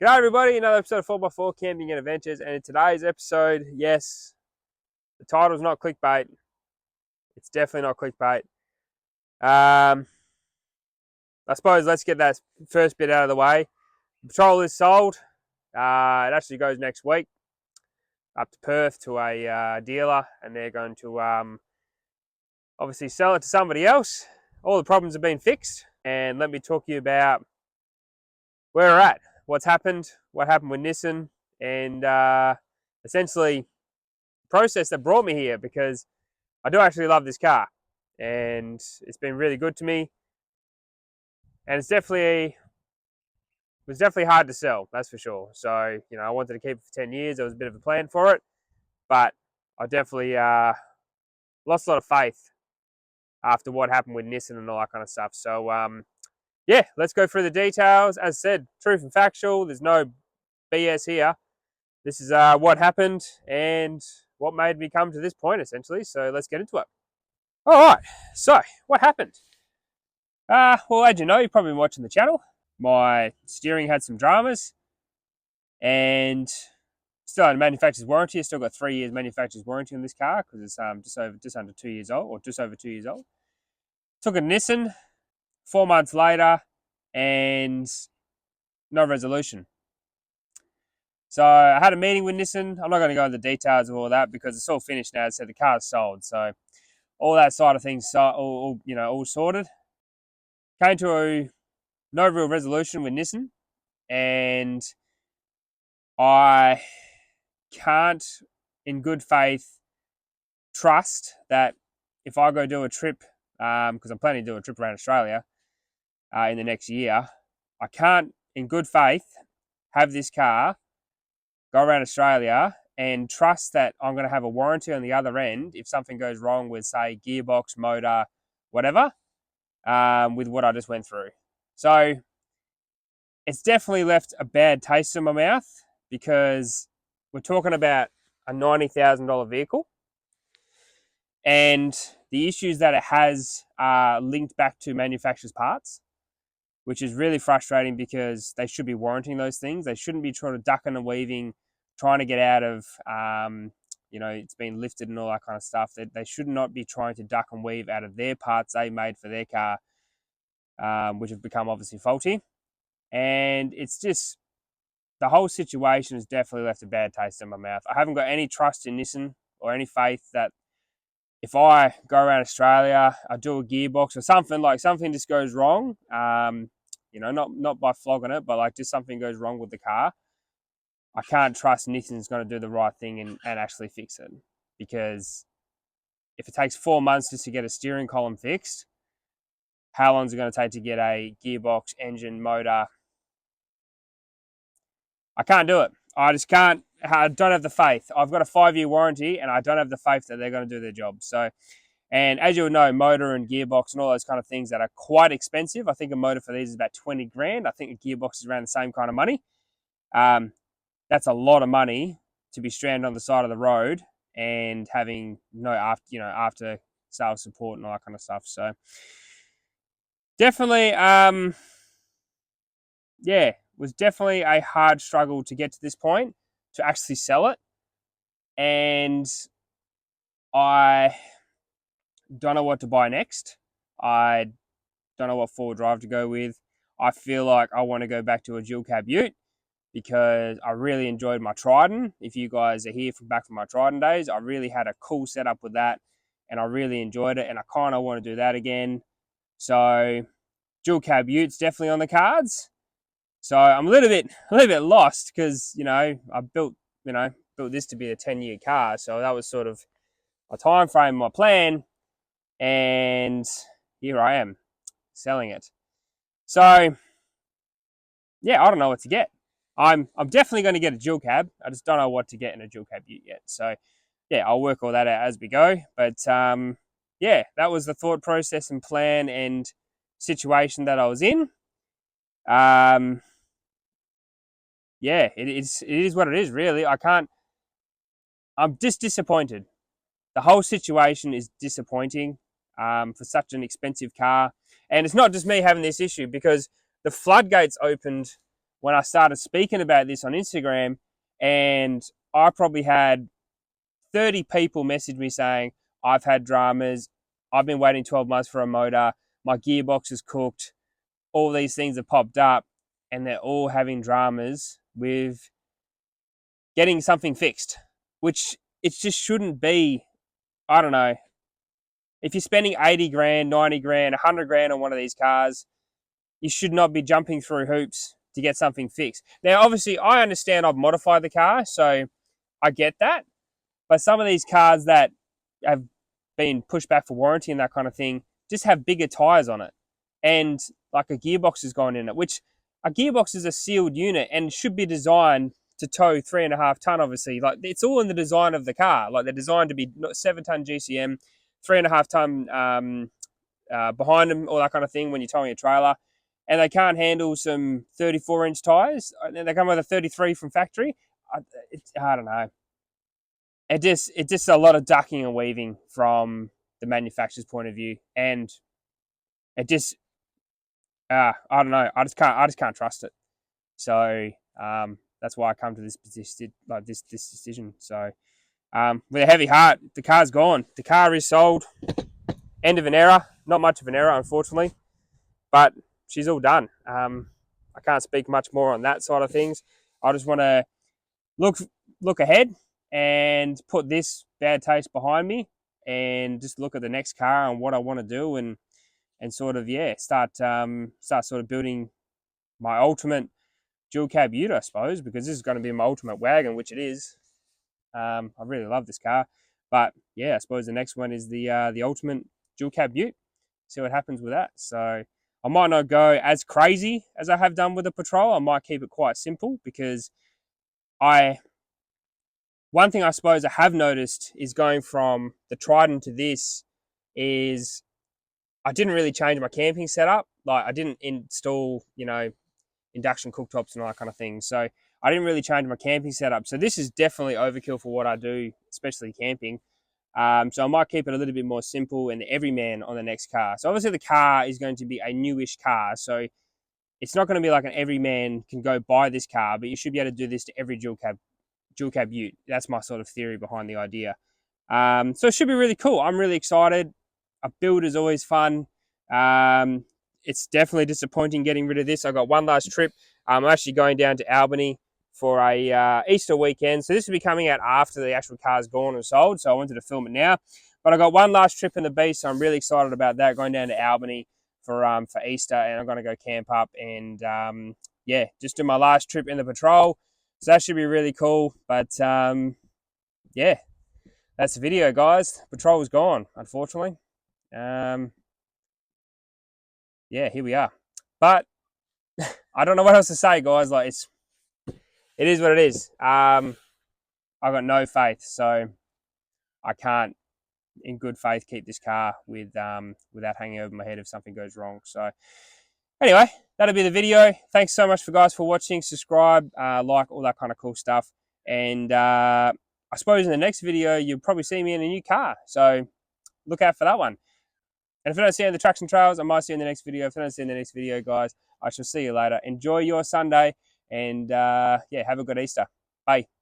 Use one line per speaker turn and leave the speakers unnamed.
G'day everybody, another episode of 4x4 Camping and Adventures, and in today's episode, yes, the title's not clickbait. It's definitely not clickbait. I suppose let's get that first bit out of the way. The Patrol is sold. It actually goes next week up to Perth to a dealer, and they're going to obviously sell it to somebody else. All the problems have been fixed, and let me talk to you about where we're at, what's happened, what happened with Nissan, and essentially the process that brought me here, because I do actually love this car and it's been really good to me, and it was definitely hard to sell, that's for sure. So, I wanted to keep it for 10 years. There was a bit of a plan for it, but I definitely lost a lot of faith after what happened with Nissan and all that kind of stuff. So, yeah, let's go through the details. As I said, truth and factual. There's no BS here. This is what happened and what made me come to this point, essentially. So let's get into it. All right. So what happened? Well, as you know, you've probably been watching the channel. My steering had some dramas, and still had a manufacturer's warranty. I still got 3 years manufacturer's warranty on this car because it's just under 2 years old, or just over 2 years old. Took a Nissan 4 months later, and no resolution. So I had a meeting with Nissan. I'm not going to go into the details of all that because it's all finished now. So the car's sold. So all that side of things, all sorted. Came to no real resolution with Nissan, and I can't, in good faith, trust that if I go do a trip, because I'm planning to do a trip around Australia in the next year, I can't, in good faith, have this car go around Australia and trust that I'm going to have a warranty on the other end if something goes wrong with, say, gearbox, motor, whatever, with what I just went through. So it's definitely left a bad taste in my mouth, because we're talking about a $90,000 vehicle, and the issues that it has are linked back to manufacturer's parts, which is really frustrating because they should be warranting those things. They shouldn't be trying to ducking and weaving, trying to get out of, it's been lifted and all that kind of stuff. They should not be trying to duck and weave out of their parts they made for their car, which have become obviously faulty. And it's just, the whole situation has definitely left a bad taste in my mouth. I haven't got any trust in Nissan or any faith that if I go around Australia, I do a gearbox or something just goes wrong, not by flogging it, but like just something goes wrong with the car, I can't trust Nissan's going to do the right thing and actually fix it. Because if it takes 4 months just to get a steering column fixed, how long is it going to take to get a gearbox, engine, motor? I can't do it. I just can't. I don't have the faith. I've got a 5-year warranty, and I don't have the faith that they're going to do their job. So, and as you know, motor and gearbox and all those kind of things that are quite expensive. I think a motor for these is about 20 grand. I think a gearbox is around the same kind of money. That's a lot of money to be stranded on the side of the road and having after sales support and all that kind of stuff. So definitely, was definitely a hard struggle to get to this point to actually sell it. And I don't know what to buy next. I don't know what 4-wheel drive to go with. I feel like I want to go back to a dual cab ute because I really enjoyed my Trident. If you guys are here back from my Trident days, I really had a cool setup with that and I really enjoyed it, and I kind of want to do that again. So dual cab ute's definitely on the cards. So I'm a little bit lost because, I built this to be a 10-year car. So that was sort of my time frame, my plan, and here I am selling it. So yeah, I don't know what to get. I'm definitely going to get a dual cab. I just don't know what to get in a dual cab ute yet. So yeah, I'll work all that out as we go. But yeah, that was the thought process and plan and situation that I was in. Yeah, it is what it is, really. I'm just disappointed. The whole situation is disappointing for such an expensive car. And it's not just me having this issue, because the floodgates opened when I started speaking about this on Instagram, and I probably had 30 people message me saying, I've had dramas, I've been waiting 12 months for a motor, my gearbox is cooked, all these things have popped up, and they're all having dramas with getting something fixed, which it just shouldn't be. I don't know. If you're spending 80 grand, 90 grand, 100 grand on one of these cars, you should not be jumping through hoops to get something fixed. Now, obviously, I understand I've modified the car, so I get that. But some of these cars that have been pushed back for warranty and that kind of thing just have bigger tires on it. And like a gearbox has gone in it, which a gearbox is a sealed unit and should be designed to tow 3.5 ton, obviously. Like, it's all in the design of the car. Like, they're designed to be 7 ton GCM, 3.5 ton behind them, all that kind of thing when you're towing a trailer. And they can't handle some 34-inch tires. And they come with a 33 from factory. I don't know. It's just a lot of ducking and weaving from the manufacturer's point of view, and it just I don't know. I just can't trust it. So that's why I come to this decision. So with a heavy heart, the car's gone. The car is sold. End of an era. Not much of an era, unfortunately, but she's all done. I can't speak much more on that side of things. I just want to look ahead and put this bad taste behind me, and just look at the next car and what I want to do, and sort of start sort of building my ultimate dual cab ute, I suppose, because this is going to be my ultimate wagon, which it is. I really love this car, but yeah, I suppose the next one is the ultimate dual cab ute. See what happens with that. So I might not go as crazy as I have done with the Patrol. I might keep it quite simple, because one thing I suppose I have noticed is going from the Trident to this is I didn't really change my camping setup. Like, I didn't install, induction cooktops and all that kind of thing. So I didn't really change my camping setup. So this is definitely overkill for what I do, especially camping. So I might keep it a little bit more simple and everyman on the next car. So obviously the car is going to be a newish car. So it's not going to be like an everyman can go buy this car, but you should be able to do this to every dual cab ute. That's my sort of theory behind the idea. So it should be really cool. I'm really excited. A build is always fun. It's definitely disappointing getting rid of this. I got one last trip. I'm actually going down to Albany for a Easter weekend. So this will be coming out after the actual car's gone and sold. So I wanted to film it now. But I got one last trip in the beast, so I'm really excited about that. Going down to Albany for Easter, and I'm going to go camp up and just do my last trip in the Patrol. So that should be really cool. But yeah, that's the video, guys. Patrol was gone, unfortunately. Yeah, here we are. But I don't know what else to say, guys. Like, it is what it is. I've got no faith, so I can't, in good faith, keep this car without hanging over my head if something goes wrong. So anyway, that'll be the video. Thanks so much for watching. Subscribe, like, all that kind of cool stuff. And I suppose in the next video, you'll probably see me in a new car. So look out for that one. And if I don't see you on the tracks and trails, I might see you in the next video. If I don't see you in the next video, guys, I shall see you later. Enjoy your Sunday, and have a good Easter. Bye.